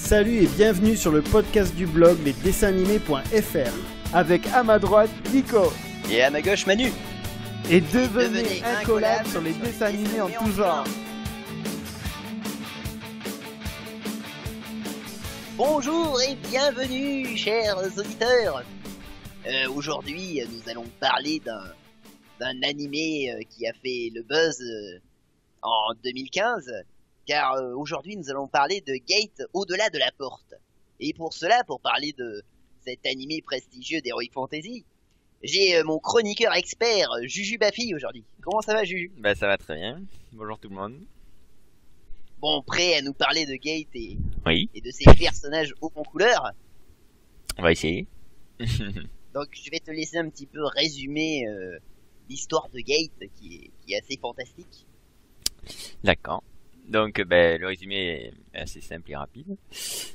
Salut et bienvenue sur le podcast du blog lesdessinsanimés.fr avec à ma droite Nico et à ma gauche Manu. Et devenez incollables sur les dessins animés en tout genre. Bonjour et bienvenue chers auditeurs. Aujourd'hui nous allons parler d'un animé qui a fait le buzz en 2015. Car aujourd'hui nous allons parler de Gate au-delà de la porte. Et pour cela, pour parler de cet animé prestigieux d'Heroic Fantasy, j'ai mon chroniqueur expert Juju Bafi aujourd'hui. Comment ça va Juju? Bah ça va très bien, bonjour tout le monde. Bon, prêt à nous parler de Gate et de ses personnages hauts en couleur? On va essayer. Donc je vais te laisser un petit peu résumer l'histoire de Gate qui est assez fantastique. D'accord. Donc le résumé est assez simple et rapide.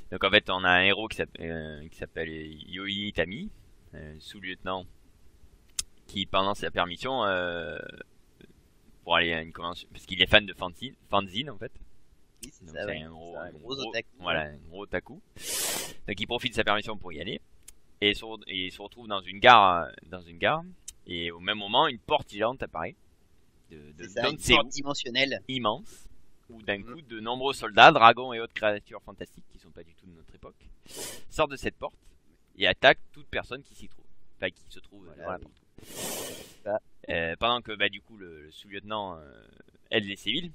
Donc en fait on a un héros qui s'appelle Yoi Itami, sous-lieutenant, qui pendant sa permission pour aller à une convention, parce qu'il est fan de fanzine en fait. Oui, c'est ça, ouais. Un gros otaku. Voilà, un gros otaku. Donc il profite de sa permission pour y aller et il se retrouve dans une gare et au même moment une porte gigante apparaît une porte dimensionnelle immense où d'un coup de nombreux soldats, dragons et autres créatures fantastiques qui sont pas du tout de notre époque sortent de cette porte et attaquent toute personne qui s'y trouve, enfin qui se trouve devant la porte. Pendant que du coup le sous-lieutenant aide les civils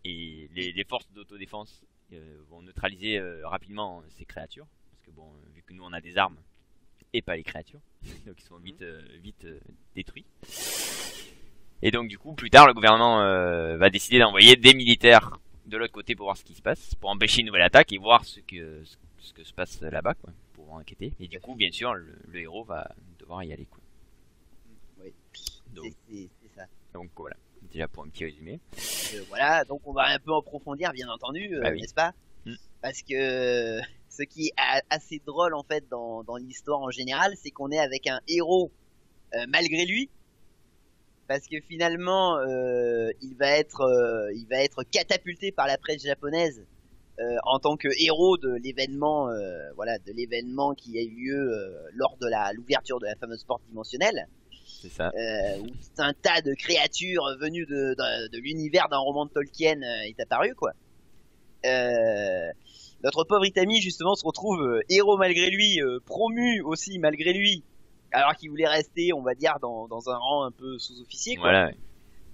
et les forces d'autodéfense vont neutraliser rapidement ces créatures, parce que bon, vu que nous on a des armes et pas les créatures, donc ils sont vite détruits. Et donc du coup plus tard le gouvernement va décider d'envoyer des militaires de l'autre côté pour voir ce qui se passe, pour empêcher une nouvelle attaque et voir ce que se passe là-bas, quoi, pour enquêter. Et du coup bien sûr le héros va devoir y aller, quoi. Oui, c'est ça. Donc voilà, déjà pour un petit résumé. Voilà, donc on va un peu approfondir bien entendu, oui. n'est-ce pas? Parce que ce qui est assez drôle en fait dans l'histoire en général, c'est qu'on est avec un héros malgré lui. Parce que finalement, il va être catapulté par la presse japonaise en tant que héros de l'événement, de l'événement qui a eu lieu lors de l'ouverture de la fameuse porte dimensionnelle. C'est ça. Où tout un tas de créatures venues de l'univers d'un roman de Tolkien est apparu, quoi. Notre pauvre Itami justement se retrouve héros malgré lui, promu aussi malgré lui. Alors qu'il voulait rester, on va dire, dans un rang un peu sous-officier, quoi.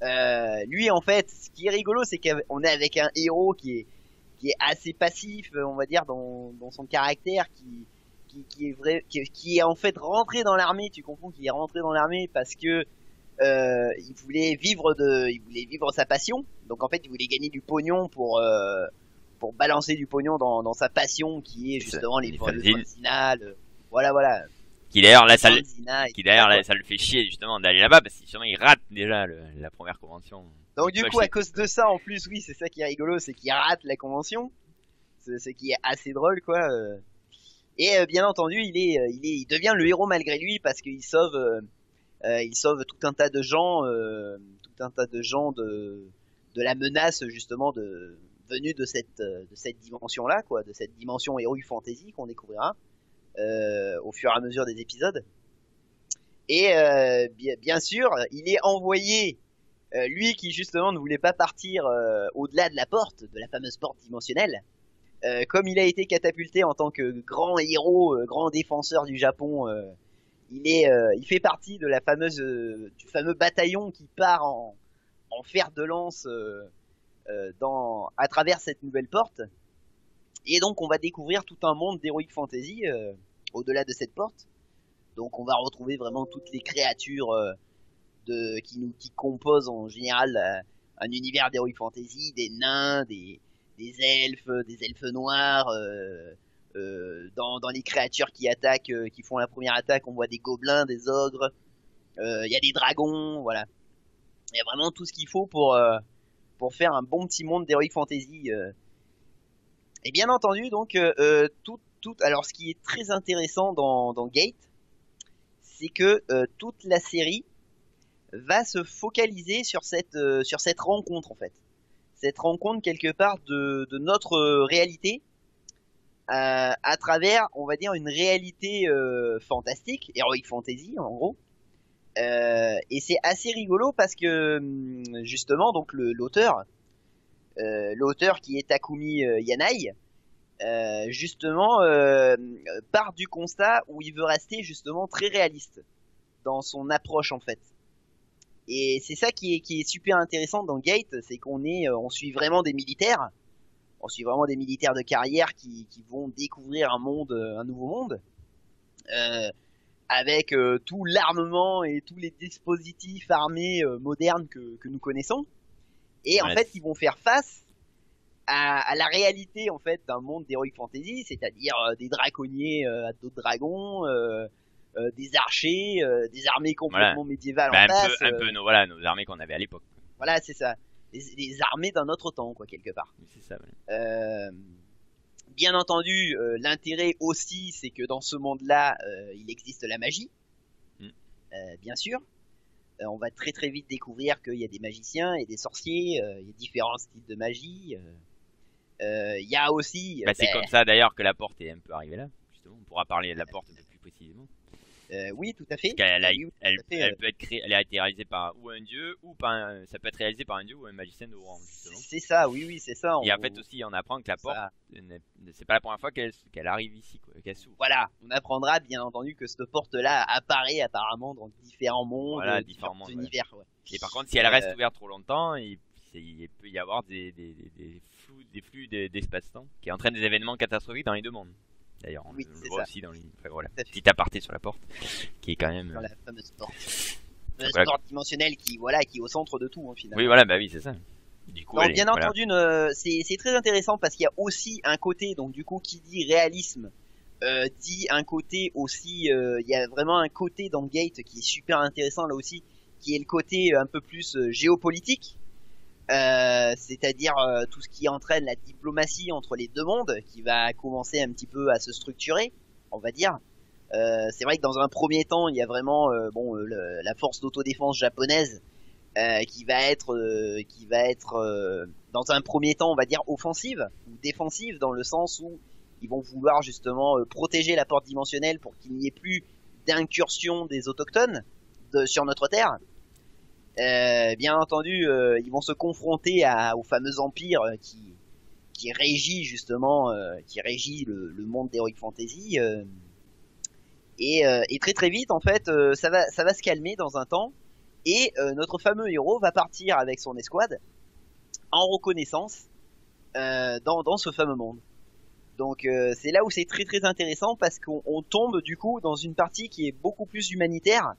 Voilà. Lui, en fait, ce qui est rigolo, c'est qu'on est avec un héros qui est assez passif, on va dire, dans son caractère, qui est en fait rentré dans l'armée. Tu comprends qu'il est rentré dans l'armée parce que il voulait vivre sa passion. Donc en fait, il voulait gagner du pognon pour balancer du pognon dans sa passion, qui est justement les fanzinales. Voilà. Qui d'ailleurs là ça le fait chier justement d'aller là-bas, parce que justement il rate déjà la première convention. Donc du coup à cause de ça, en plus, oui, c'est ça qui est rigolo, c'est qu'il rate la convention, ce qui est assez drôle, quoi. Et bien entendu il devient le héros malgré lui, parce qu'il sauve tout un tas de gens, de la menace justement venue de cette dimension là, quoi, de cette dimension Heroic Fantasy qu'on découvrira au fur et à mesure des épisodes. Et bien sûr il est envoyé, lui qui justement ne voulait pas partir au-delà de la porte, de la fameuse porte dimensionnelle, comme il a été catapulté en tant que grand héros, grand défenseur du Japon, il fait partie de du fameux bataillon qui part en fer de lance à travers cette nouvelle porte. Et donc on va découvrir tout un monde d'Heroic Fantasy au-delà de cette porte. Donc on va retrouver vraiment toutes les créatures qui composent en général un univers d'Heroic Fantasy, des nains, des elfes noirs. Dans les créatures qui attaquent, qui font la première attaque, on voit des gobelins, des ogres. Il y a des dragons, voilà. Il y a vraiment tout ce qu'il faut pour faire un bon petit monde d'Heroic Fantasy. Et bien entendu, donc, alors ce qui est très intéressant dans Gate, c'est que toute la série va se focaliser sur cette rencontre, en fait. Cette rencontre quelque part de notre réalité à travers, on va dire, une réalité fantastique, heroic fantasy en gros. Et c'est assez rigolo parce que justement, donc l'auteur qui est Takumi Yanai, justement part du constat où il veut rester justement très réaliste dans son approche en fait. Et c'est ça qui est super intéressant dans Gate, c'est on suit vraiment des militaires. On suit vraiment des militaires de carrière qui vont découvrir un nouveau monde, avec tout l'armement et tous les dispositifs armés modernes que nous connaissons. Et en fait, ils vont faire face à la réalité en fait d'un monde d'heroic fantasy, c'est-à-dire des draconniers à dos de dragons, des archers, des armées complètement médiévales en face. Un peu nos armées qu'on avait à l'époque. Voilà, c'est ça. Les armées d'un autre temps, quoi, quelque part. C'est ça. Ouais. Bien entendu, l'intérêt aussi, c'est que dans ce monde-là, il existe la magie. Bien sûr. On va très très vite découvrir qu'il y a des magiciens et des sorciers, il y a différents styles de magie. Il y a aussi... c'est comme ça d'ailleurs que la porte est un peu arrivée là. Justement, on pourra parler de la porte un peu plus précisément. Oui, tout à fait. Elle peut être créée, elle a été réalisée par ou un dieu ou ça peut être réalisé par un dieu ou un magicien de rang justement. C'est ça, oui, c'est ça. Et en fait aussi, on apprend que la porte, c'est pas la première fois qu'elle arrive ici, quoi, qu'elle s'ouvre. Voilà, on apprendra bien entendu que cette porte-là apparaît apparemment dans différents mondes, différents univers. Ouais. Et par contre, si elle reste ouverte trop longtemps, il peut y avoir des flux d'espace-temps qui entraînent des événements catastrophiques dans les deux mondes. D'ailleurs, on le voit aussi dans les... Enfin, voilà, petit aparté sur la porte, qui est quand même... Dans la fameuse porte. Porte dimensionnelle qui est au centre de tout, finalement. Oui, voilà, oui, c'est ça. Du coup, bien entendu, c'est très intéressant parce qu'il y a aussi un côté, donc du coup, qui dit réalisme, dit un côté aussi... il y a vraiment un côté dans Gate qui est super intéressant, là aussi, qui est le côté un peu plus géopolitique. C'est-à-dire tout ce qui entraîne la diplomatie entre les deux mondes qui va commencer un petit peu à se structurer, on va dire. C'est vrai que dans un premier temps, il y a vraiment la force d'autodéfense japonaise qui va être dans un premier temps, on va dire offensive ou défensive, dans le sens où ils vont vouloir justement protéger la porte dimensionnelle pour qu'il n'y ait plus d'incursion des autochtones sur notre terre. Bien entendu, ils vont se confronter au fameux empire qui régit justement, le monde d'Heroic Fantasy, et très très vite en fait, ça va se calmer dans un temps, et notre fameux héros va partir avec son escouade en reconnaissance dans ce fameux monde. Donc c'est là où c'est très très intéressant parce qu'on tombe du coup dans une partie qui est beaucoup plus humanitaire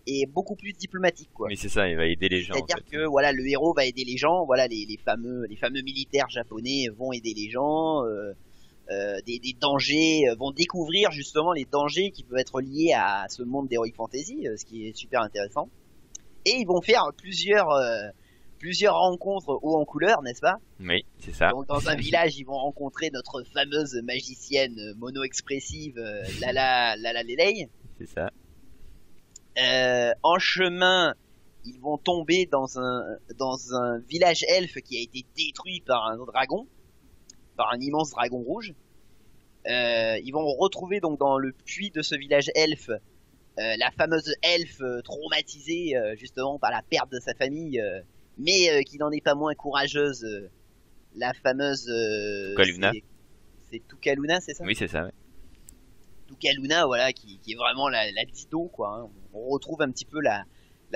et beaucoup plus diplomatique, quoi. Mais c'est ça, il va aider les gens. C'est-à-dire que voilà, le héros va aider les gens, voilà, les fameux militaires japonais vont aider les gens, des dangers, vont découvrir justement les dangers qui peuvent être liés à ce monde d'Heroic Fantasy, ce qui est super intéressant. Et ils vont faire plusieurs rencontres haut en couleur, n'est-ce pas? Oui, c'est ça. Donc dans un village, ils vont rencontrer notre fameuse magicienne mono-expressive Lala Lelei. C'est ça. En chemin, ils vont tomber dans un village elfe qui a été détruit par un dragon, par un immense dragon rouge. Ils vont retrouver donc dans le puits de ce village elfe la fameuse elfe traumatisée justement par la perte de sa famille, mais qui n'en est pas moins courageuse, la fameuse Tukaluna. C'est Tukaluna, c'est ça? Oui, c'est ça. Ouais. Tukaluna, voilà, qui est vraiment la Dido, quoi. Hein. On retrouve un petit peu la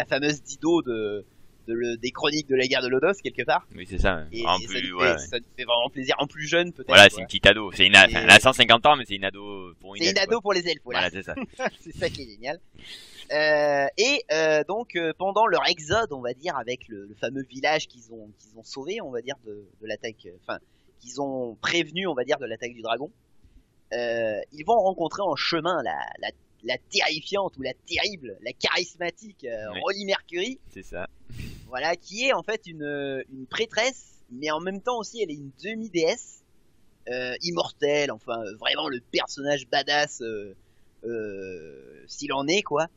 fameuse Dido des chroniques de la guerre de Lodos, quelque part. Oui, c'est ça. Et ça nous fait vraiment plaisir. En plus jeune, peut-être. Voilà, c'est une petite ado. Elle a 150 ans, mais c'est une ado pour une elfe. C'est une ado pour les elfes, voilà. Voilà, c'est ça. C'est ça qui est génial. Donc, pendant leur exode, on va dire, avec le fameux village qu'ils ont sauvé, on va dire, de l'attaque, qu'ils ont prévenu, on va dire, de l'attaque du dragon, ils vont rencontrer en chemin la terrifiante ou la terrible, la charismatique Rolly Mercury. C'est ça. Voilà, qui est en fait une prêtresse, mais en même temps aussi elle est une demi-déesse immortelle, enfin vraiment le personnage badass s'il en est, quoi.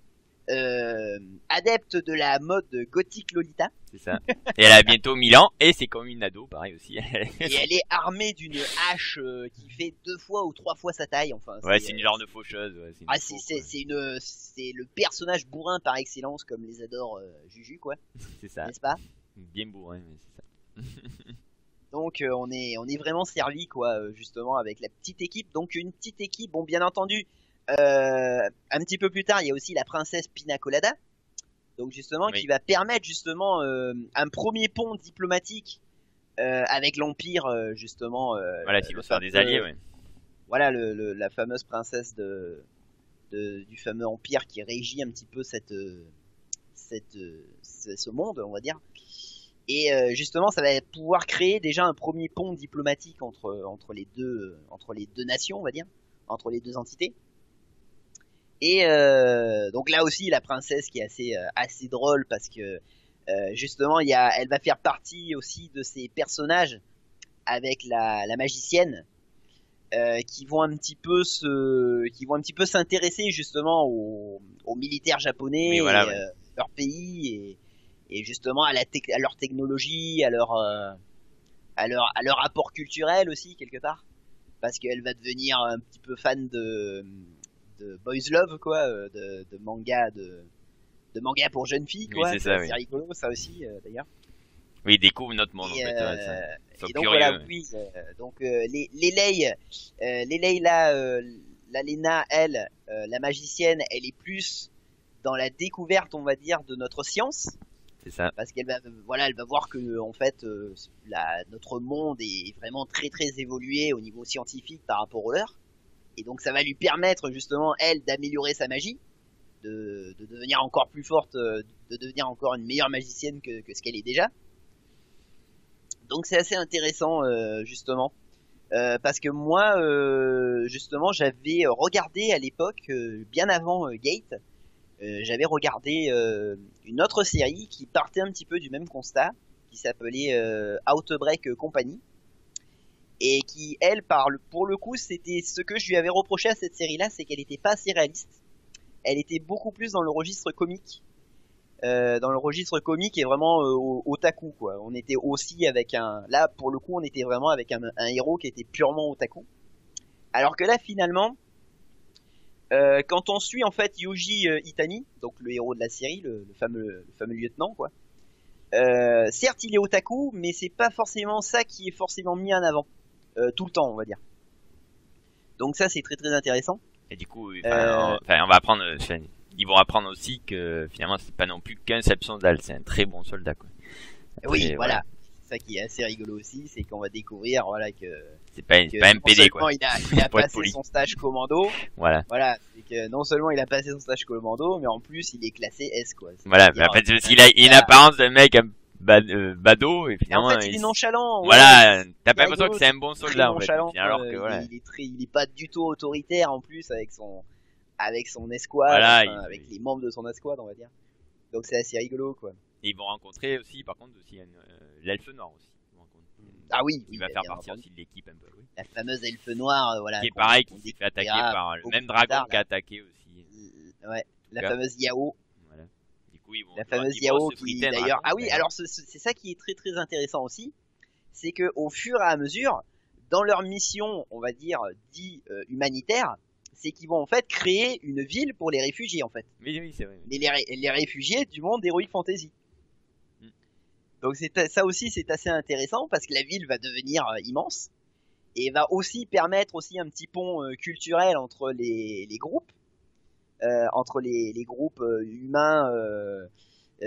adepte de la mode gothique Lolita. C'est ça. Et elle a bientôt 1000 ans, et c'est comme une ado, pareil aussi. Et elle est armée d'une hache qui fait 2 fois ou 3 fois sa taille. Enfin, Ouais, c'est une genre de faucheuse. Ouais, c'est le personnage bourrin par excellence, comme les adore Juju, quoi. C'est ça. N'est-ce pas? Bien bourrin, mais c'est ça. Donc on est vraiment servi, quoi, justement, avec la petite équipe. Donc une petite équipe, bon, bien entendu, un petit peu plus tard, il y a aussi la princesse Pina Colada. Donc justement, Oui. qui va permettre justement un premier pont diplomatique avec l'Empire, justement. Voilà, s'ils vont se faire des alliés, ouais. Voilà, la fameuse princesse du fameux Empire qui régit un petit peu ce monde, on va dire. Et justement, ça va pouvoir créer déjà un premier pont diplomatique entre les deux nations, on va dire, entre les deux entités. Et donc là aussi, la princesse qui est assez drôle parce que justement, elle va faire partie aussi de ces personnages avec la magicienne qui vont un petit peu s'intéresser justement aux militaires japonais, Oui, voilà, et, ouais. leur pays et justement à leur technologie, à leur apport culturel aussi quelque part, parce qu'elle va devenir un petit peu fan de boys love, quoi, de manga pour jeunes filles, Oui, quoi. c'est ça, oui. C'est rigolo ça aussi d'ailleurs. Oui, ils découvrent notre monde, en Et, fait. Ouais, ça. Ils sont et donc curieux. voilà, oui. Donc les Lei là, la Lena, elle, la magicienne, elle est plus dans la découverte, on va dire, de notre science, C'est ça. parce qu'elle va, voilà, elle va voir que en fait, notre monde est vraiment très très évolué au niveau scientifique par rapport au leur, et donc ça va lui permettre justement elle d'améliorer sa magie, de devenir encore plus forte, de devenir encore une meilleure magicienne que ce qu'elle est déjà. Donc c'est assez intéressant justement. Parce que moi, justement, j'avais regardé à l'époque, bien avant Gate, j'avais regardé une autre série qui partait un petit peu du même constat, qui s'appelait Outbreak Company, et qui, elle, pour le coup, c'était ce que je lui avais reproché à cette série-là, c'est qu'elle était pas assez réaliste. Elle était beaucoup plus dans le registre comique. Dans le registre comique et vraiment otaku, quoi. On était aussi avec là pour le coup on était vraiment avec un héros qui était purement otaku. Alors que là finalement, quand on suit en fait Yuji Itani, donc le héros de la série, le fameux lieutenant, quoi. Certes il est otaku, mais c'est pas forcément ça qui est forcément mis en avant tout le temps, on va dire. Donc ça c'est très très intéressant. Et du coup, on va apprendre. Ils vont apprendre aussi que finalement c'est pas non plus qu'un seul soldat, c'est un très bon soldat, quoi. Après, Oui, voilà. Ça qui est assez rigolo aussi, c'est qu'on va découvrir, voilà, que c'est pas un PD, quoi. Il a Pour être passé poli. son stage commando. Voilà. Voilà, c'est que non seulement il a passé son stage commando, mais en plus il est classé S, quoi. Voilà, mais en fait, parce qu'il a une apparence d'un mec badaud, et finalement. En fait, il est nonchalant. Voilà, ouais, t'as pas il est l'impression que c'est un bon très soldat, en fait. nonchalant, Alors que voilà. il est pas du tout autoritaire en plus avec son escouade, Voilà, enfin, avec les membres de son escouade, on va dire. Donc c'est assez rigolo, quoi. Et ils vont rencontrer aussi, par contre, aussi l'elfe noir aussi. Ils vont rencontrer. Ah oui, Il va faire partie aussi de l'équipe un peu. Oui. la fameuse elfe noire, voilà. Qui est pareil, qui s'est fait attaquer par le beaucoup même plus dragon tard, qui a attaqué aussi. Ouais, la cas. fameuse Yao. Voilà. Du coup, ils vont. La fameuse ils vont Yao se qui friter un d'ailleurs. dragon, Ah oui, d'ailleurs. alors c'est ça qui est très très intéressant aussi, c'est que au fur et à mesure, dans leur mission, on va dire dit humanitaire, c'est qu'ils vont en fait créer une ville pour les réfugiés en fait, Oui, c'est vrai. les réfugiés du monde d'Heroic Fantasy. Mm. Donc ça aussi c'est assez intéressant parce que la ville va devenir immense et va aussi permettre aussi un petit pont culturel entre les groupes, entre les groupes humains.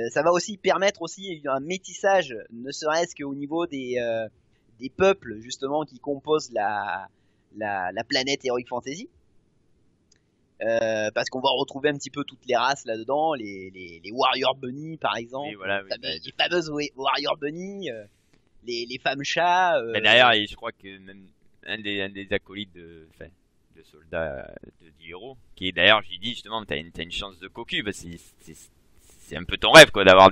Ça va aussi permettre aussi un métissage, ne serait-ce qu'au niveau des peuples justement qui composent la planète Heroic Fantasy. Parce qu'on va retrouver un petit peu toutes les races là-dedans, les Warrior Bunny par exemple, Oui, voilà, oui, les fameuses Warrior Bunny, les femmes chats. Mais derrière, je crois que même un des acolytes de soldats du héros, qui est d'ailleurs, je lui dis justement, t'as une chance de cocu, parce que c'est un peu ton rêve, quoi, d'avoir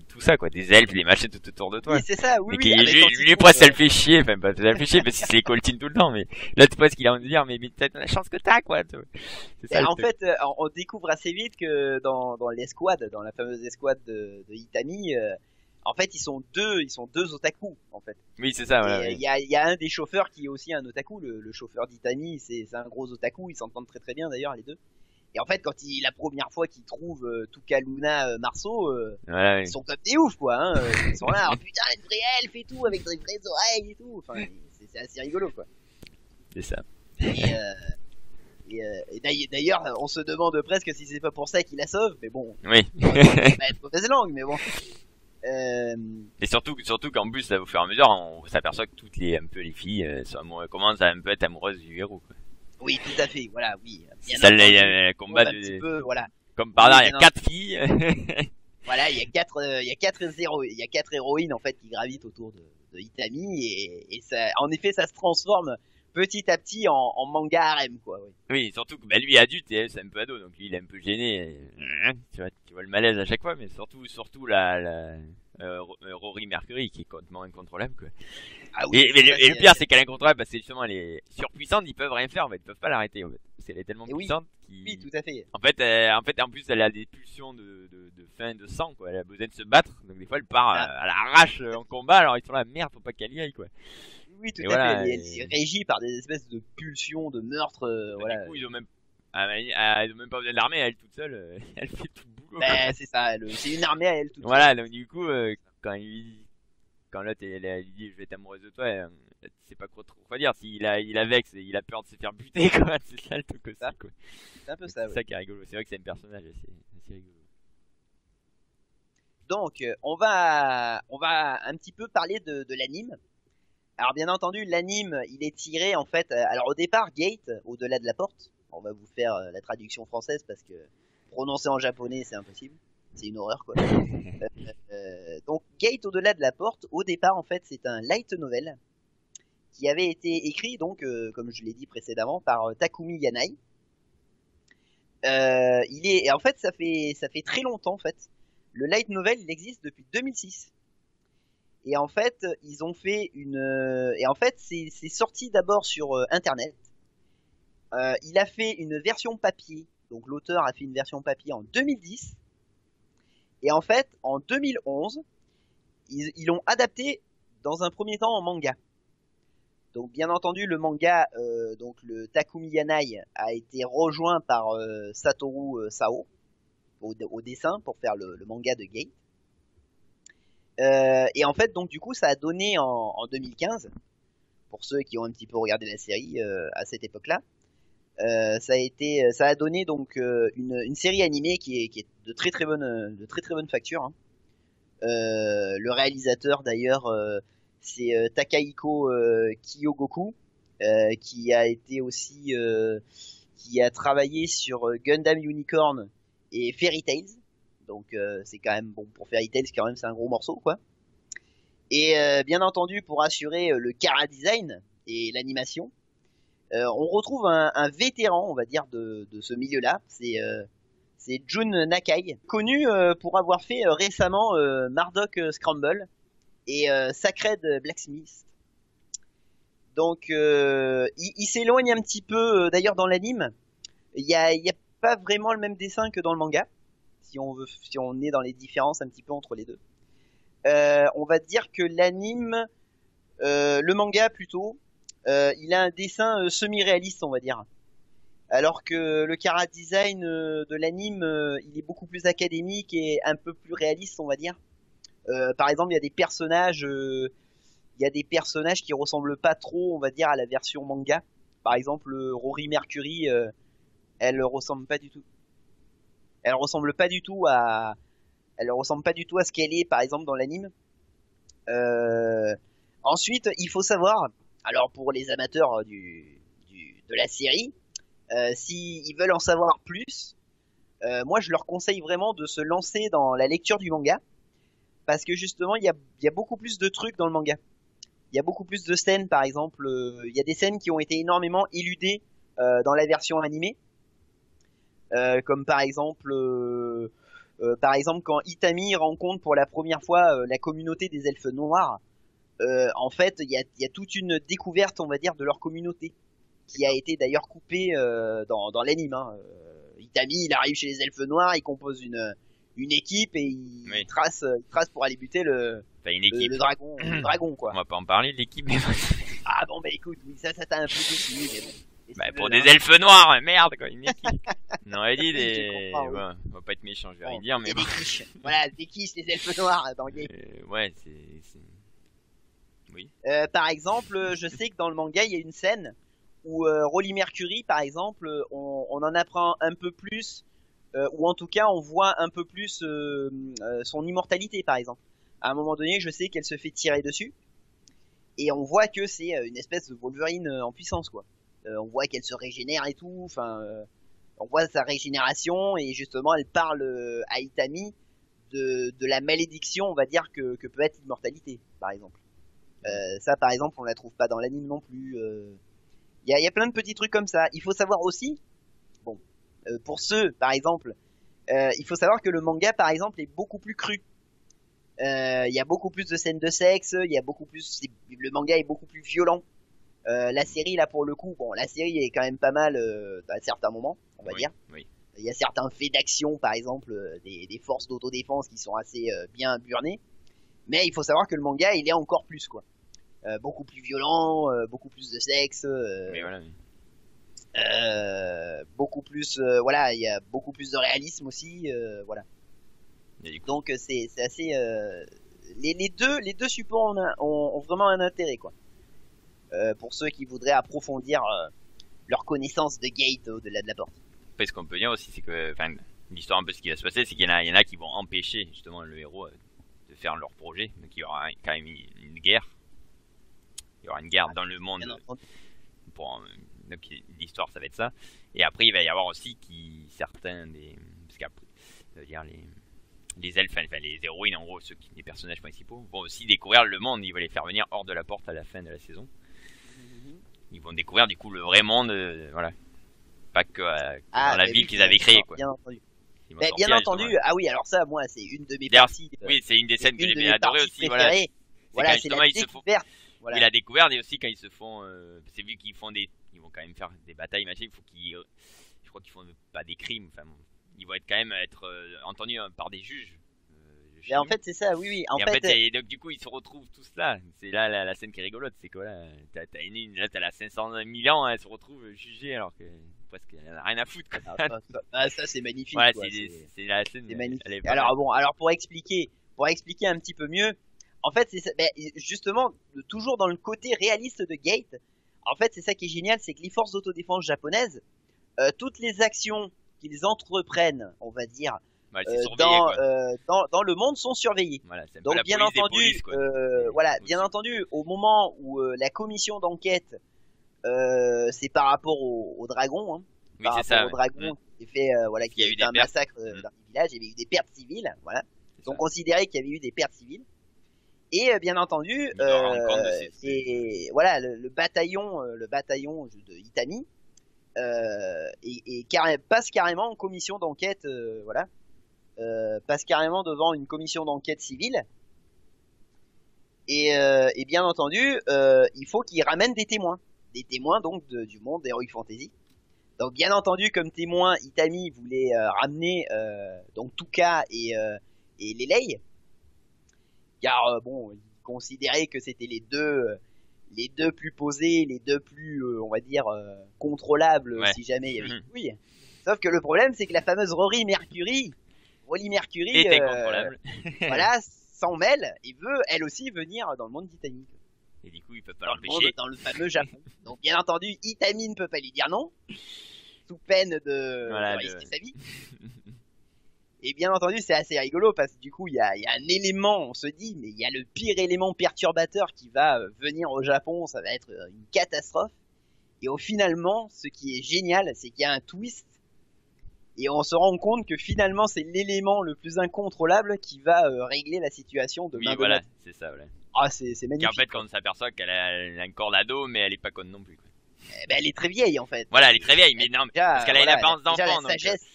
tout ça, quoi, des elfes, des machins tout autour de toi. Oui, c'est ça, oui, Mais oui. lui, presque, ça le fait chier, enfin, pas ça le fait chier, parce que c'est les coltines tout le temps, mais là, tu vois ce qu'il a envie de dire, mais peut-être la chance que t'as, quoi. C'est ça, En fait, on découvre assez vite que dans l'escouade, dans la fameuse escouade de Itami, en fait, ils sont deux otaku, en fait. Oui, c'est ça, voilà. Il y a un des chauffeurs qui est aussi un otaku, le chauffeur d'Itami, c'est un gros otaku, ils s'entendent très très bien d'ailleurs, les deux. Et en fait, quand la première fois qu'ils trouvent Tukaluna Marceau, Voilà, ils sont comme des oufs, quoi, hein. Ils sont là, oh, putain, une vraie elfe et tout, avec des vraies oreilles et tout. Enfin, c'est assez rigolo, quoi. C'est ça. Et d'ailleurs, on se demande presque si c'est pas pour ça qu'il la sauve, mais bon. Oui. C'est pas être mauvaise langue, mais bon. Et surtout qu'en plus, là, au fur et à mesure, on s'aperçoit que un peu les filles commencent à un peu être amoureuses du héros, quoi. Oui, tout à fait, voilà, oui. C'est ça, le combat voilà. Comme par là, il y a 4 filles. Voilà, il y a quatre héroïnes, en fait, qui gravitent autour de Itami, et ça, en effet, ça se transforme petit à petit en manga harem, quoi. Oui, oui, surtout que lui est adulte et elle c'est un peu ado, donc lui il est un peu gêné. Tu vois le malaise à chaque fois, mais surtout Rory Mercury qui est complètement incontrôlable, quoi. Ah oui, et le pire c'est qu'elle est incontrôlable parce que justement elle est surpuissante, ils peuvent rien faire en fait, ils peuvent pas l'arrêter en fait. Parce qu'elle est tellement puissante oui, tout à fait. En fait, en plus elle a des pulsions de faim, de sang, quoi. Elle a besoin de se battre, donc des fois elle part à l'arrache en combat, alors ils sont là, merde, faut pas qu'elle y aille, quoi. Oui, tout à fait. Elle est régie par des espèces de pulsions de meurtre. Voilà. Du coup, ils ont même pas besoin de l'armée, elle toute seule, elle fait tout le boulot. Ben, c'est ça, c'est une armée à elle toute seule. Voilà, donc du coup, quand l'autre elle dit je vais être amoureuse de toi, c'est pas trop quoi dire. S'il a vexe, il a peur de se faire buter, quoi. C'est ça le truc aussi, quoi. C'est un peu ça. C'est ça qui est rigolo. C'est vrai que c'est un personnage assez rigolo. Donc, on va un petit peu parler de l'anime. Alors bien entendu, l'anime, il est tiré en fait. Alors au départ, Gate, au-delà de la porte. On va vous faire la traduction française parce que prononcer en japonais, c'est impossible. C'est une horreur, quoi. Donc Gate, au-delà de la porte, au départ en fait, c'est un light novel qui avait été écrit donc, comme je l'ai dit précédemment, par Takumi Yanai. Et en fait, ça fait très longtemps en fait. Le light novel, il existe depuis 2006. Et en fait, ils ont fait et en fait, c'est sorti d'abord sur Internet. Il a fait une version papier. Donc l'auteur a fait une version papier en 2010. Et en fait, en 2011, ils l'ont adapté dans un premier temps en manga. Donc bien entendu, le manga, donc le Takumi Yanai, a été rejoint par Satoru Sao au dessin pour faire le manga de Gate. Et en fait, donc du coup, ça a donné en 2015, pour ceux qui ont un petit peu regardé la série à cette époque-là, ça a donné donc une série animée qui est de très très bonne facture. Hein. Le réalisateur d'ailleurs, c'est Takahiko Kyogoku, qui a été aussi qui a travaillé sur Gundam Unicorn et Fairy Tail. Donc c'est quand même bon pour Fairy Tail, quand même c'est un gros morceau, quoi. Et bien entendu, pour assurer le chara design et l'animation, on retrouve un vétéran, on va dire, de ce milieu-là. C'est Jun Nakai, connu pour avoir fait récemment Marduk Scramble et Sacred Blacksmith. Donc il s'éloigne un petit peu d'ailleurs dans l'anime. Il y a pas vraiment le même dessin que dans le manga. Si on est dans les différences un petit peu entre les deux. On va dire que l'anime, le manga plutôt, il a un dessin semi-réaliste, on va dire. Alors que le chara design de l'anime, il est beaucoup plus académique et un peu plus réaliste, on va dire. Par exemple, il y a des personnages qui ressemblent pas trop, on va dire, à la version manga. Par exemple, Rory Mercury, elle ressemble pas du tout. Elle ressemble pas du tout à ce qu'elle est, par exemple, dans l'anime. Ensuite, il faut savoir, alors pour les amateurs de la série, s'ils veulent en savoir plus, moi je leur conseille vraiment de se lancer dans la lecture du manga, parce que justement, il y a beaucoup plus de trucs dans le manga. Il y a beaucoup plus de scènes, par exemple, il y a des scènes qui ont été énormément éludées dans la version animée. Comme par exemple Par exemple, quand Itami rencontre pour la première fois la communauté des elfes noirs, en fait, il y a toute une découverte, on va dire, de leur communauté, qui a été d'ailleurs coupée dans l'anime. Hein. Itami, il arrive chez les elfes noirs, il compose une équipe et il trace pour aller buter le dragon, quoi. On va pas en parler de l'équipe, mais... Ah bon, bah écoute, oui, ça t'a un peu déçu, mais bon. Bah, pour des elfes noirs, merde, quoi, une équipe. On aurait dit des... comprends, oui. Ouais, on va pas être méchant, je vais rien dire, mais des quiches. Voilà, des quiches, les elfes noirs dans Game. Ouais, c'est... Oui. Par exemple, je sais que dans le manga, il y a une scène où Rolly Mercury, par exemple, on en apprend un peu plus, ou en tout cas, on voit un peu plus son immortalité, par exemple. À un moment donné, je sais qu'elle se fait tirer dessus, et on voit que c'est une espèce de Wolverine en puissance, quoi. On voit qu'elle se régénère et tout, enfin, on voit sa régénération, et justement, elle parle à Itami de la malédiction, on va dire, que peut être l'immortalité, par exemple. Ça, par exemple, on la trouve pas dans l'anime non plus. Il y a plein de petits trucs comme ça. Il faut savoir aussi, bon, pour ceux, par exemple, il faut savoir que le manga, par exemple, est beaucoup plus cru. Il y a beaucoup plus de scènes de sexe, il y a beaucoup plus, le manga est beaucoup plus violent. La série, là, pour le coup, bon, la série est quand même pas mal à certains moments, on va dire. Oui. Il y a certains faits d'action, par exemple, des forces d'autodéfense qui sont assez bien burnées. Mais il faut savoir que le manga, il est encore plus, quoi. Beaucoup plus violent, beaucoup plus de sexe. Mais voilà. Beaucoup plus, voilà, il y a beaucoup plus de réalisme aussi, voilà. Donc c'est assez, les deux supports ont vraiment un intérêt, quoi. Pour ceux qui voudraient approfondir leur connaissance de Gate au-delà de la porte. Après, ce qu'on peut dire aussi, c'est que, enfin, l'histoire un peu ce qui va se passer, c'est qu'il y en a qui vont empêcher justement le héros de faire leur projet. Donc il y aura quand même une guerre. Il y aura une guerre dans le monde. Donc l'histoire, ça va être ça. Et après, il va y avoir aussi certains des, parce qu'après, ça veut dire les elfes, enfin les héroïnes, en gros, les personnages principaux, vont aussi découvrir le monde. Ils vont les faire venir hors de la porte à la fin de la saison. Ils vont découvrir du coup le vrai monde, voilà. Pas que dans la ville qu'ils avaient créée, quoi. Bien entendu. Bien entendu. Ah oui, alors ça, moi, c'est une de mes parties. Oui, c'est une des scènes que j'ai bien adoré aussi. Voilà. Voilà, c'est la découverte. Voilà. Et la découverte, et aussi quand ils se font, c'est vu qu'ils font ils vont quand même faire des batailles, machin. Il faut je crois qu'ils font pas des crimes. Enfin, ils vont quand même être entendus par des juges. Mais en fait, c'est ça, oui. En fait, donc, du coup, ils se retrouvent tous là. C'est là la scène qui est rigolote. C'est quoi là? T'as la 500 000 ans, elle se retrouve jugée alors que presque elle en a rien à foutre, quoi. Ça c'est magnifique. Voilà, c'est la scène. C'est magnifique. Alors pour expliquer un petit peu mieux, en fait, c'est ça, justement, toujours dans le côté réaliste de Gate. En fait, c'est ça qui est génial, c'est que les forces d'autodéfense japonaises, toutes les actions qu'ils entreprennent, on va dire, dans le monde sont surveillées. Voilà, c'est un peu donc la bien police entendu, des polices, voilà, bien entendu, au moment où la commission d'enquête, c'est par rapport au dragon, hein, oui, par rapport ça, au dragon qui fait, voilà, qui a eu un massacre dans le village, il y avait eu des pertes civiles, voilà. Ils ont considéré qu'il y avait eu des pertes civiles. Et bien entendu, et voilà, le bataillon de Itami passe carrément en commission d'enquête, voilà, passe carrément devant une commission d'enquête civile. Et bien entendu, il faut qu'il ramène des témoins donc du monde d'Heroic Fantasy. Donc bien entendu, comme témoin, Itami voulait ramener donc Tuka et Lelei. Car bon, il considérait que c'était les deux plus posés, les deux plus, on va dire, contrôlables, si jamais il y avait une couille. Sauf que le problème, c'est que la fameuse Rolly Mercury était contrôlable. Voilà, s'en mêle et veut elle aussi venir dans le monde d'Itami. Et du coup, il peut pas l'empêcher. Dans le fameux Japon. Donc bien entendu, Itami ne peut pas lui dire non, sous peine de risquer sa vie. Et bien entendu, c'est assez rigolo parce que du coup, il y a un élément, on se dit, mais il y a le pire élément perturbateur qui va venir au Japon, ça va être une catastrophe. Et finalement, ce qui est génial, c'est qu'il y a un twist. Et on se rend compte que finalement, c'est l'élément le plus incontrôlable qui va régler la situation de main de voilà, maître. c'est ça, voilà. Ah, c'est magnifique. En fait, quand on s'aperçoit qu'elle a un corps d'ado, mais elle est pas conne non plus, quoi. Elle est très vieille, en fait. Voilà, elle est très vieille, mais non, parce qu'elle a une apparence d'enfant. La sagesse.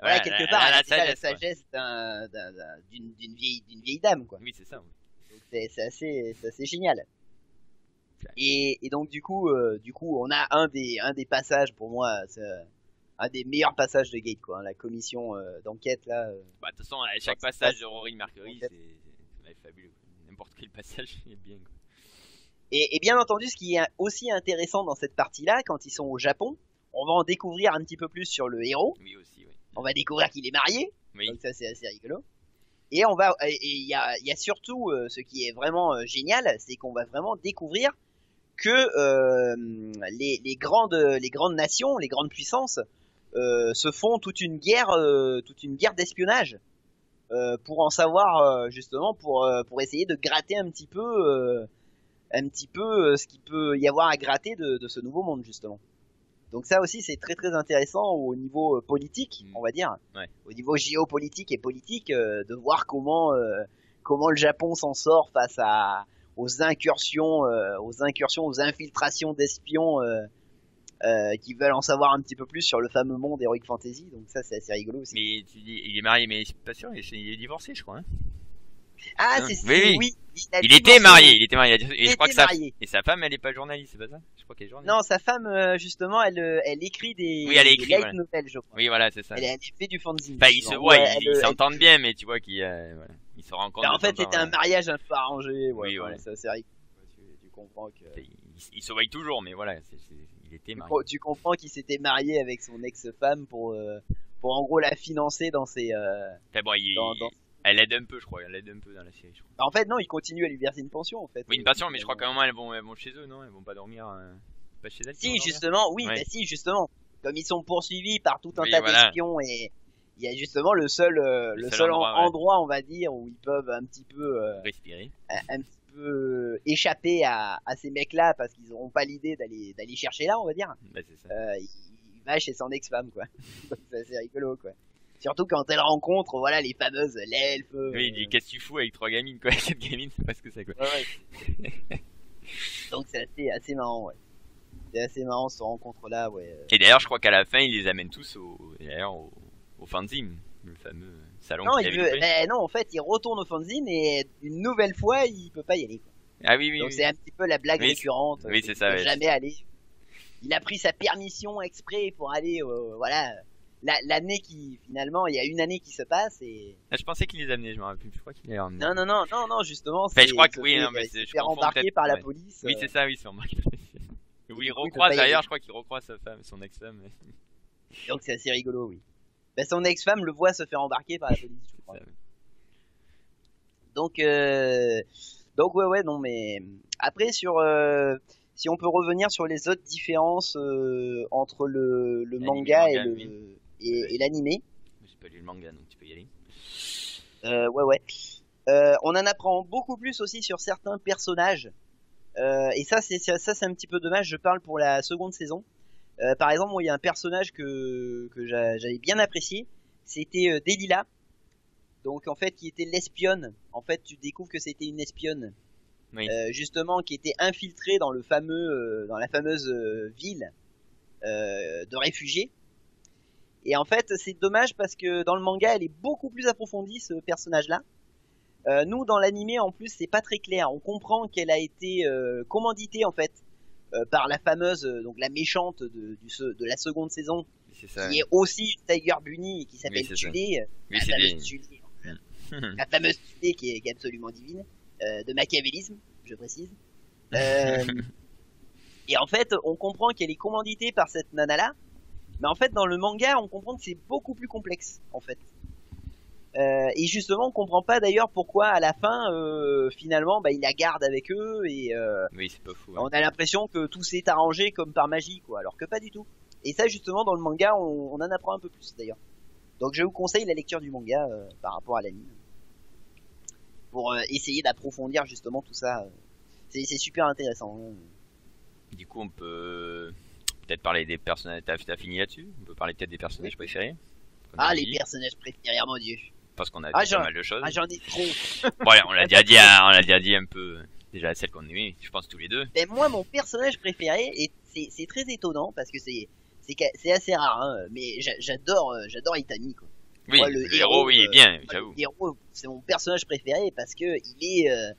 Voilà, quelque part, la c'est la sagesse, sagesse d'une vieille dame, quoi. Oui, c'est ça. Donc c'est assez génial. Et donc du coup, on a un des passages pour moi, un des meilleurs passages de Gate, quoi. Hein, la commission d'enquête là. Bah, de toute façon, à chaque passage de Rory Mercury, c'est fabuleux. N'importe quel passage, il est bien. Quoi. Et bien entendu, ce qui est aussi intéressant dans cette partie-là, quand ils sont au Japon, on va en découvrir un petit peu plus sur le héros. Oui, aussi, oui. On va découvrir qu'il est marié. Oui. Donc ça, c'est assez rigolo. Et il y a surtout ce qui est vraiment génial, c'est qu'on va vraiment découvrir que les grandes nations, les grandes puissances se font toute une guerre d'espionnage pour en savoir justement pour essayer de gratter un petit peu ce qu'il peut y avoir à gratter de ce nouveau monde justement. Donc ça aussi c'est très très intéressant au niveau politique, on va dire, au niveau géopolitique et politique, de voir comment le Japon s'en sort face aux incursions, aux infiltrations d'espions qui veulent en savoir un petit peu plus sur le fameux monde Heroic Fantasy. Donc ça c'est assez rigolo aussi. Mais tu dis, il est marié, mais c'est pas sûr, il est divorcé, je crois. Hein. Ah, oui. Il était marié. Et je crois que sa femme, elle est pas journaliste, c'est pas ça? Je crois qu'elle est journaliste. Non, sa femme, justement, elle écrit des light novels, je crois. Oui, voilà, c'est ça. Elle fait du fanzine. Enfin, ils se voient, ils s'entendent bien, mais tu vois qu'ils se rencontrent. En fait, c'était un mariage un peu arrangé. Oui, voilà. Ça, c'est rigolo. Tu comprends que. Ils se voient toujours, mais voilà, il était marié. Tu comprends qu'il s'était marié avec son ex-femme pour en gros la financer dans ses. Elle aide un peu, je crois. Elle aide un peu dans la série, je crois. En fait, non, il continue à lui verser une pension, en fait. Oui, une pension, mais je crois qu'à un moment, elles vont chez eux, non? Elles vont pas dormir pas chez elles. Si, justement, oui, ouais. Si, justement. Comme ils sont poursuivis par tout un tas d'espions et il y a justement le seul endroit, on va dire, où ils peuvent un petit peu respirer, un petit peu échapper à ces mecs-là parce qu'ils n'auront pas l'idée d'aller chercher là, on va dire. Bah, c'est ça. Il va chez son ex-femme, quoi. C'est assez rigolo, quoi. Surtout quand elle rencontre, voilà, les fameuses l'elfe. Oui, il dit qu'est-ce que tu fous avec 3 gamines, quoi. 4 gamines, c'est pas ce que c'est, quoi. Ouais. Donc c'est assez marrant, ouais. C'est assez marrant cette rencontre-là, ouais. Et d'ailleurs, je crois qu'à la fin, il les amène tous au fanzine, le fameux salon. Non, non, en fait, il retourne au fanzine et une nouvelle fois, il peut pas y aller, quoi. Ah oui. Donc c'est un petit peu la blague récurrente. Oui, c'est ça. Jamais aller. Il a pris sa permission exprès pour aller, voilà. L'année qui finalement il y a une année qui se passe et je pensais qu'il les amenait, je me rappelle plus, je crois qu'il les a amenés. Non justement enfin, je crois que oui, non, mais c'est fait embarquer par la police. Oui, c'est ça, oui, c'est embarqué. Oui, il recroise d'ailleurs, je crois qu'il recroise sa femme, son ex-femme. Donc c'est assez rigolo, oui. Bah, son ex-femme le voit se faire embarquer par la police, je crois. Donc ouais non mais après sur si on peut revenir sur les autres différences entre le manga et l'animé. J'ai pas lu le manga, donc tu peux y aller. Ouais. On en apprend beaucoup plus aussi sur certains personnages. Et ça c'est un petit peu dommage. Je parle pour la seconde saison. Par exemple, il y a un personnage que j'avais bien apprécié. C'était Delilah. Donc en fait, qui était l'espionne. En fait, tu découvres que c'était une espionne. Oui. Justement, qui était infiltrée dans dans la fameuse ville de réfugiés. Et en fait, c'est dommage parce que dans le manga, elle est beaucoup plus approfondie, ce personnage-là. Nous, dans l'animé, en plus, c'est pas très clair. On comprend qu'elle a été commanditée, en fait, par la fameuse, donc la méchante de la seconde saison, qui est aussi une Tiger Bunny et qui s'appelle Tulé. Oui, la fameuse Tulé qui est absolument divine, de machiavélisme, je précise. Et en fait, on comprend qu'elle est commanditée par cette nana-là. Mais en fait, dans le manga, on comprend que c'est beaucoup plus complexe, en fait. Et justement, on comprend pas d'ailleurs pourquoi à la fin, finalement, il la garde avec eux et oui, c'est pas fou. Ouais. On a l'impression que tout s'est arrangé comme par magie, quoi. Alors que pas du tout. Et ça, justement, dans le manga, on en apprend un peu plus d'ailleurs. Donc, je vous conseille la lecture du manga par rapport à l'anime pour essayer d'approfondir justement tout ça. C'est super intéressant. Hein. Du coup, on peut peut-être parler des personnages. T'as fini là-dessus? On peut parler peut-être des personnages préférés. Les personnages préférés, mon dieu. Parce qu'on a dit pas mal de choses. J'en ai trop. Bon, on l'a déjà dit un peu. Déjà celle qu'on aimait, je pense tous les deux. Mais moi, mon personnage préféré, et c'est très étonnant parce que c'est assez rare, hein, mais j'adore Itami, quoi. Oui, Moi, le héros, oui, bien, j'avoue. Le héros, c'est mon personnage préféré parce que il est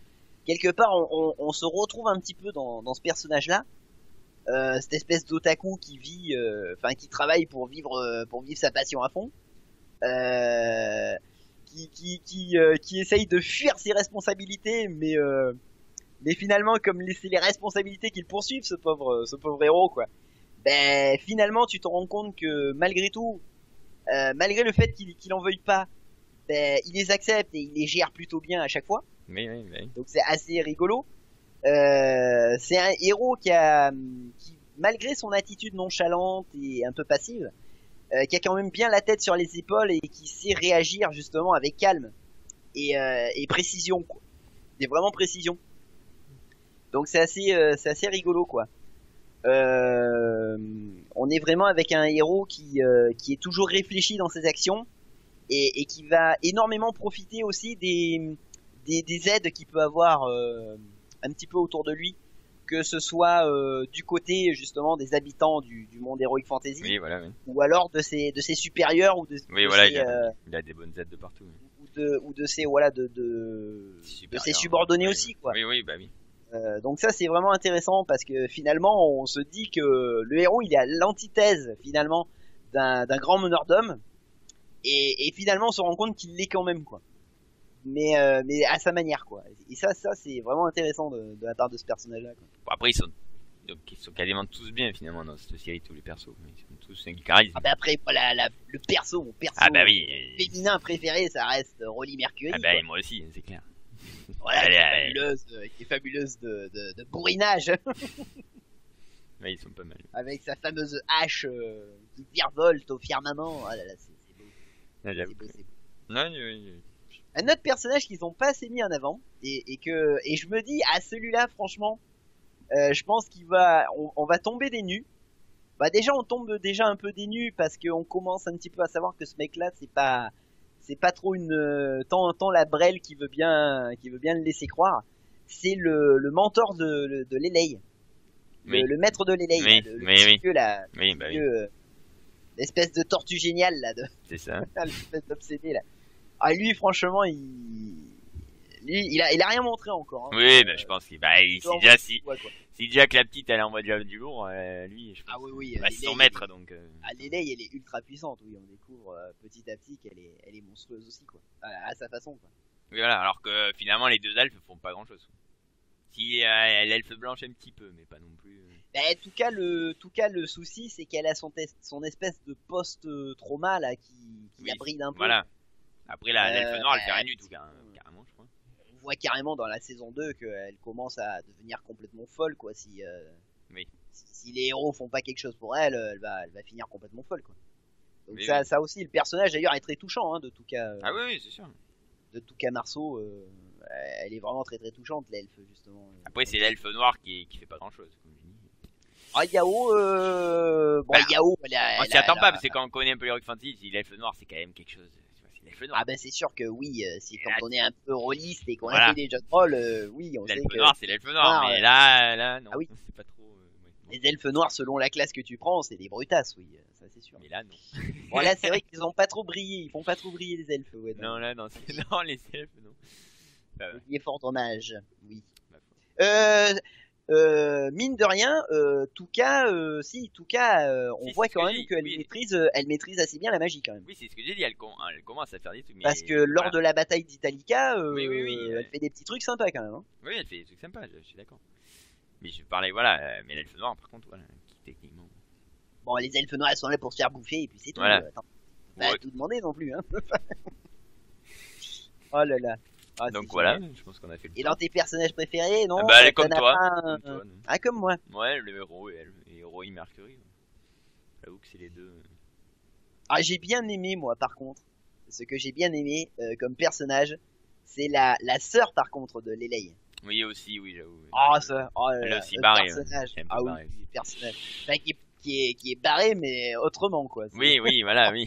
quelque part, on se retrouve un petit peu dans ce personnage-là, cette espèce d'otaku qui vit, qui travaille pour vivre sa passion à fond, qui essaye de fuir ses responsabilités, mais finalement, comme c'est les responsabilités qui le poursuivent, ce pauvre héros, quoi. Ben finalement, tu te rends compte que malgré tout, malgré le fait qu'il en veuille pas, ben il les accepte et il les gère plutôt bien à chaque fois. Oui. Donc c'est assez rigolo. C'est un héros qui malgré son attitude nonchalante et un peu passive, qui a quand même bien la tête sur les épaules et qui sait réagir justement avec calme et précision, quoi. C'est vraiment précision. Donc c'est assez rigolo, quoi. On est vraiment avec un héros qui est toujours réfléchi dans ses actions et qui va énormément profiter aussi des aides qu'il peut avoir un petit peu autour de lui, que ce soit du côté justement des habitants du monde Heroic Fantasy, Oui, voilà, oui. ou alors de ses supérieurs ou de Oui, de voilà, ses, il a des bonnes aides de partout. Oui. ou de ses voilà de ses subordonnés Oui, aussi, quoi. Oui, bah oui. Donc ça c'est vraiment intéressant parce que finalement on se dit que le héros il est à l'antithèse finalement d'un grand meneur d'hommes et finalement on se rend compte qu'il l'est quand même, quoi. Mais à sa manière, quoi. Et ça c'est vraiment intéressant de la part de ce personnage-là, quoi. Bon, après ils sont quasiment tous bien finalement dans cette série, tous les persos. Ils sont tous un charisme. Ah bah après voilà mon perso Ah bah oui. féminin préféré ça reste Rolly Mercury. Ah bah quoi. moi aussi, c'est clair. Voilà, Allez. qui est fabuleuse de bourrinage Ouais, ils sont pas mal. avec sa fameuse hache qui virevolte au firmament. Ah là là, c'est beau. Ah, j'avoue. C'est beau. Non, oui. Un autre personnage qu'ils ont pas assez mis en avant et je me dis à celui-là franchement, je pense on va tomber des nues. Bah déjà on tombe déjà un peu des nues parce qu'on commence un petit peu à savoir que ce mec-là c'est pas trop tant la brêle qui veut bien le laisser croire. C'est le mentor de Lélay. Oui. Le maître de Lélay, Oui, le oui, petit oui. vieux là, Oui, bah oui. l'espèce de tortue géniale là, C'est ça. l'espèce d'obsédé là. Ah lui franchement il a rien montré encore. Hein. Oui, bah je pense qu'il Ouais, quoi. si déjà que la petite elle envoie déjà du lourd, lui je pense Ah oui, bah, c'est son maître donc. Lélay elle est ultra puissante, oui, on découvre petit à petit qu'elle est monstrueuse aussi, quoi. À sa façon, quoi. Oui, voilà, alors que finalement les deux elfes font pas grand chose. Si l'elfe blanche un petit peu, mais pas non plus. Bah, en tout cas le souci c'est qu'elle a son espèce de post-trauma là qui la bride un peu. Voilà. Après l'elfe noire elle fait rien du tout carrément je crois. On voit carrément dans la saison 2 qu'elle commence à devenir complètement folle, quoi. Oui. Si les héros font pas quelque chose pour elle, elle va finir complètement folle, quoi. Donc Oui, ça aussi, le personnage d'ailleurs est très touchant, hein, de tout cas. Ah oui, c'est sûr. De tout cas Marceau, elle est vraiment très très touchante, l'elfe, justement. Après c'est l'elfe noir qui fait pas grand chose comme je dis. Ah, Yao, Yao, On s'y attend pas parce que quand on connaît un peu l'Heroic Fantasy, l'elfe noir c'est quand même quelque chose. C'est l'elfe noir. Ah ben c'est sûr que oui, si quand on est un peu rôliste et qu'on Voilà. a fait des jeux de rôle, oui, on sait L'elfe que noir c'est l'elfe noir, mais là non. Ah oui. C'est pas trop. les elfes noirs selon la classe que tu prends, c'est des brutasses, oui, ça c'est sûr. Mais là non. Bon là c'est vrai qu'ils ont pas trop brillé, ils font pas trop briller les elfes, ouais. Non là non, non les elfes non. Bah, ouais. Il est fort en âge, oui. Bah, Mine de rien, Touka, on Si, voit c'est ce quand que même j'ai dit, qu'elle oui. elle maîtrise assez bien la magie quand même. Oui, c'est ce que j'ai dit, elle commence à faire des trucs. Mais Parce que lors de la bataille d'Italica, Oui, elle fait des petits trucs sympas quand même. Hein. Oui, elle fait des trucs sympas, je suis d'accord. Mais je parlais, voilà, mais l'elfe noir par contre, voilà, qui techniquement. Bon, les elfes noirs elles sont là pour se faire bouffer et puis c'est tout. Voilà. Attends, pas Ouais. tout demander non plus. Hein. Oh là là. Ah, Donc c'est voilà, génial. je pense qu'on a fait le Et tour. dans tes personnages préférés, non? Ah bah, elle est comme t'en as toi. pas un- Comme toi, non. Ah, comme moi. Ouais, le héros et elle, et Roy Mercury. J'avoue que c'est les deux. Ah, j'ai bien aimé, moi, par contre. Ce que j'ai bien aimé comme personnage, c'est la sœur, par contre, de Lélay. Oui, aussi, oui, j'avoue. Ah, ça. Oh là Elle est là, aussi le barrée, personnage. ouais. Elle est un peu Ah oui, barrée. le personnage. Enfin, qui est barré, mais autrement, quoi. C'est- Oui, voilà, oui.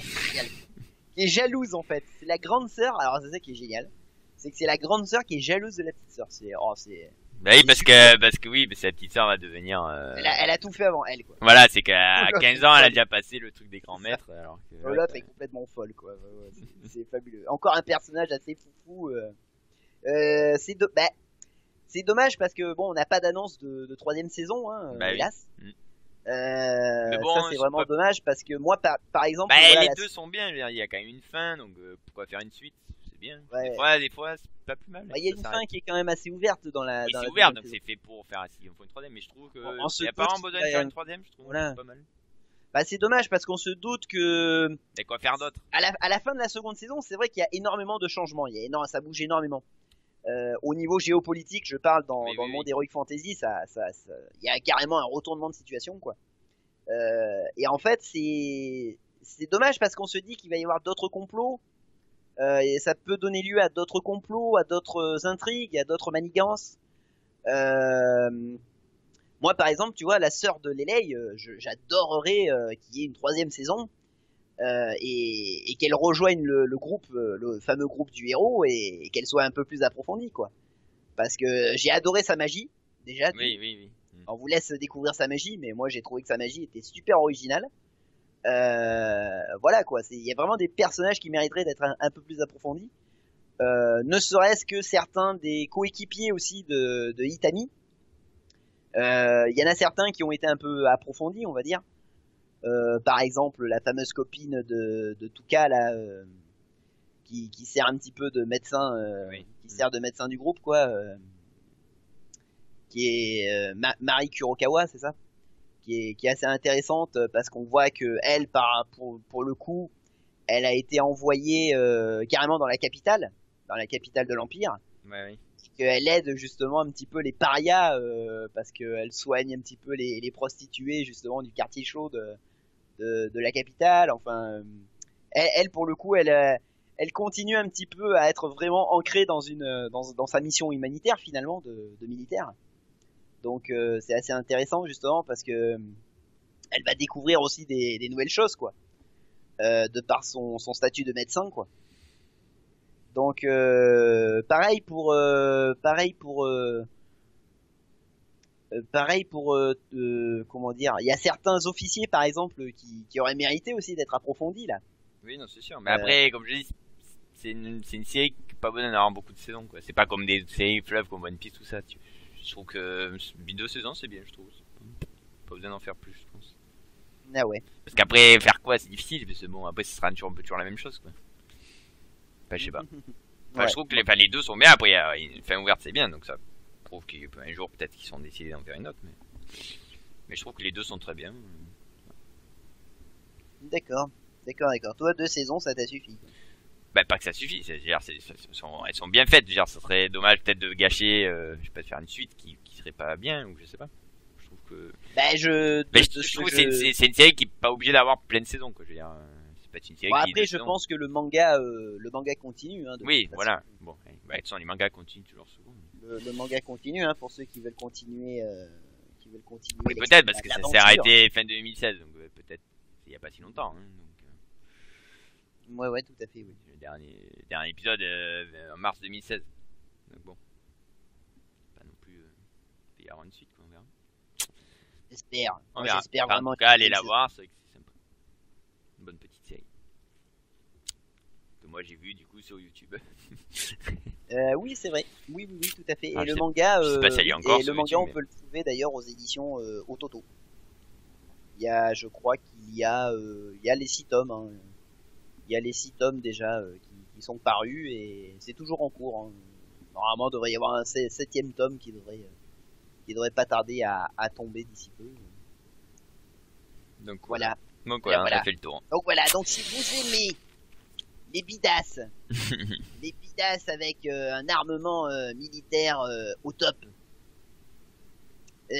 Qui est jalouse, en fait. C'est la grande sœur. Alors, c'est ça qui est génial. C'est que c'est la grande sœur qui est jalouse de la petite sœur. Bah oui, parce que oui, sa petite sœur va devenir. Elle a tout fait avant elle, quoi. Voilà, c'est qu'à 15 ans, elle a déjà passé le truc des grands maîtres, alors que. L'autre est complètement folle, quoi. Ouais, c'est fabuleux. Encore un personnage assez foufou. C'est dommage parce que bon, on n'a pas d'annonce de troisième saison, hein, bah hélas. Oui. Mais bon, ça c'est vraiment pas... dommage parce que moi, par exemple, bah, voilà, les deux sont bien. Il y a quand même une fin, donc pourquoi faire une suite? C'est bien. Ouais. Des fois, c'est pas plus mal. Il y a une fin qui est quand même assez ouverte dans la. Oui, dans c'est la ouvert, donc saison. c'est fait pour faire s'il faut une troisième. Mais je trouve que il y a pas vraiment besoin de faire une troisième. Je trouve voilà. pas mal. Bah c'est dommage parce qu'on se doute que. Et quoi faire d'autre? À la fin de la seconde saison, c'est vrai qu'il y a énormément de changements. Ça bouge énormément. Au niveau géopolitique, je parle dans le monde Heroic Fantasy, il y a carrément un retournement de situation, quoi. Et en fait, c'est dommage parce qu'on se dit qu'il va y avoir d'autres complots, et ça peut donner lieu à d'autres complots, à d'autres intrigues, à d'autres manigances. Moi, par exemple, tu vois, la sœur de Lelei, j'adorerais qu'il y ait une troisième saison. Et qu'elle rejoigne le groupe, le fameux groupe du héros, et qu'elle soit un peu plus approfondie, quoi. Parce que j'ai adoré sa magie, déjà. Oui. On vous laisse découvrir sa magie, mais moi j'ai trouvé que sa magie était super originale. Voilà, quoi. Il y a vraiment des personnages qui mériteraient d'être un peu plus approfondis. Ne serait-ce que certains des coéquipiers aussi de Itami. Il y en a certains qui ont été un peu approfondis, on va dire. Par exemple, la fameuse copine de Tuka là, qui sert un petit peu de médecin, qui sert de médecin du groupe, quoi, qui est Mari Kurokawa, c'est ça, qui est assez intéressante parce qu'on voit que elle, pour le coup, elle a été envoyée carrément dans la capitale de l'Empire. Oui. Qu'elle aide justement un petit peu les parias parce qu'elle soigne un petit peu les prostituées justement du quartier chaud de la capitale. Enfin, elle pour le coup, elle continue un petit peu à être vraiment ancrée dans sa mission humanitaire finalement de militaire. Donc c'est assez intéressant justement parce que elle va découvrir aussi des nouvelles choses, quoi, de par son statut de médecin, quoi. Donc pareil pour comment dire, il y a certains officiers par exemple qui auraient mérité aussi d'être approfondis là. Oui, non, c'est sûr. Mais après, comme je dis, c'est une série qui n'a pas besoin d'avoir beaucoup de saisons, quoi. C'est pas comme des séries fleuves comme One Piece, tout ça. Je trouve que 2 saisons c'est bien, je trouve. Pas besoin d'en faire plus, je pense. Ah ouais. Parce qu'après faire quoi, c'est difficile, parce que bon, après ce sera toujours la même chose, quoi. Enfin, je sais pas. Enfin, ouais. Je trouve que les deux sont bien. Après, une fin ouverte, c'est bien, donc ça prouve qu'un jour peut-être qu'ils sont décidés d'en faire une autre, mais je trouve que les deux sont très bien. D'accord. Toi, 2 saisons, ça t'a suffi? Bah, pas que ça suffit. Elles sont bien faites. Genre, ça serait dommage peut-être de gâcher, je sais pas, de faire une suite qui serait pas bien, ou je sais pas. Je trouve que. Je trouve que c'est une série qui est pas obligée d'avoir plein de saisons, quoi. Je veux dire. Bon, après, je pense que le manga continue. Hein, oui, voilà. Bon, bah, de toute façon, les mangas continuent toujours souvent. Le manga continue, hein, pour ceux qui veulent continuer. Oui, peut-être, parce que ça s'est arrêté fin 2016, donc peut-être il y a pas si longtemps. Hein, donc, ouais, tout à fait, oui. Le dernier épisode en mars 2016. Donc bon, pas non plus. Il y aura une suite, quoi, on verra. J'espère. J'espère vraiment. En tout cas, allez la voir, c'est sympa. Une bonne petite série. Que moi j'ai vu du coup sur YouTube. Oui, c'est vrai. Oui, tout à fait. Et le manga, on peut le trouver d'ailleurs aux éditions Ototo. Je crois qu'il y a les 6 tomes. Hein. Il y a les 6 tomes déjà qui sont parus et c'est toujours en cours. Hein. Normalement, il devrait y avoir un 7e tome qui devrait pas tarder à tomber d'ici peu. Donc voilà. Donc voilà, on a fait le tour. Donc voilà, donc si vous aimez les bidasses, avec un armement militaire au top,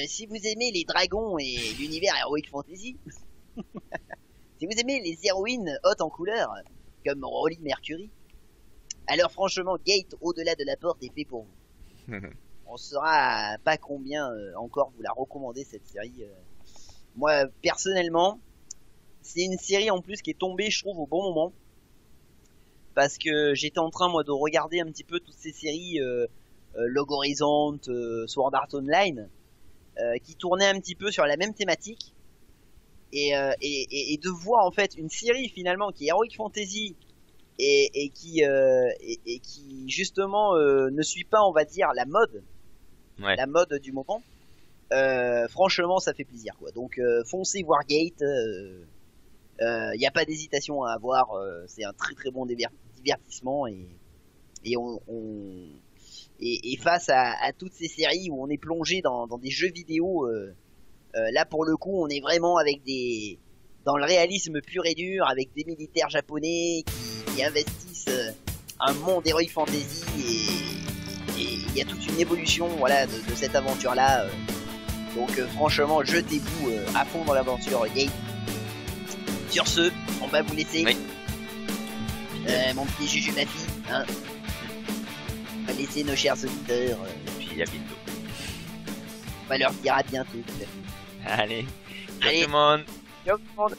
si vous aimez les dragons et l'univers Heroic Fantasy, si vous aimez les héroïnes hautes en couleur, comme Rolly Mercury, alors franchement, Gate au-delà de la porte est fait pour vous. On saura pas combien encore vous la recommandez, cette série. Moi, personnellement, c'est une série en plus qui est tombée, je trouve, au bon moment. Parce que j'étais en train, moi, de regarder un petit peu toutes ces séries Log Horizon, Sword Art Online, qui tournaient un petit peu sur la même thématique, et de voir en fait une série finalement qui est Heroic Fantasy et qui justement ne suit pas, on va dire, la mode du moment. Franchement, ça fait plaisir, quoi. Donc foncez Wargate, y a pas d'hésitation à avoir, c'est un très très bon divertissement, et face à toutes ces séries où on est plongé dans des jeux vidéo, là pour le coup on est vraiment dans le réalisme pur et dur, avec des militaires japonais qui investissent un monde Heroic Fantasy, et il y a toute une évolution, voilà, de cette aventure là. Donc franchement, jetez-vous à fond dans l'aventure Gate. Sur ce, on va vous laisser. Oui. Mon petit Juju, ma fille, hein. On va laisser nos chers auditeurs. Et puis à bientôt. On va leur dire à bientôt. Allez, Allez. tout le monde. Ciao tout le monde.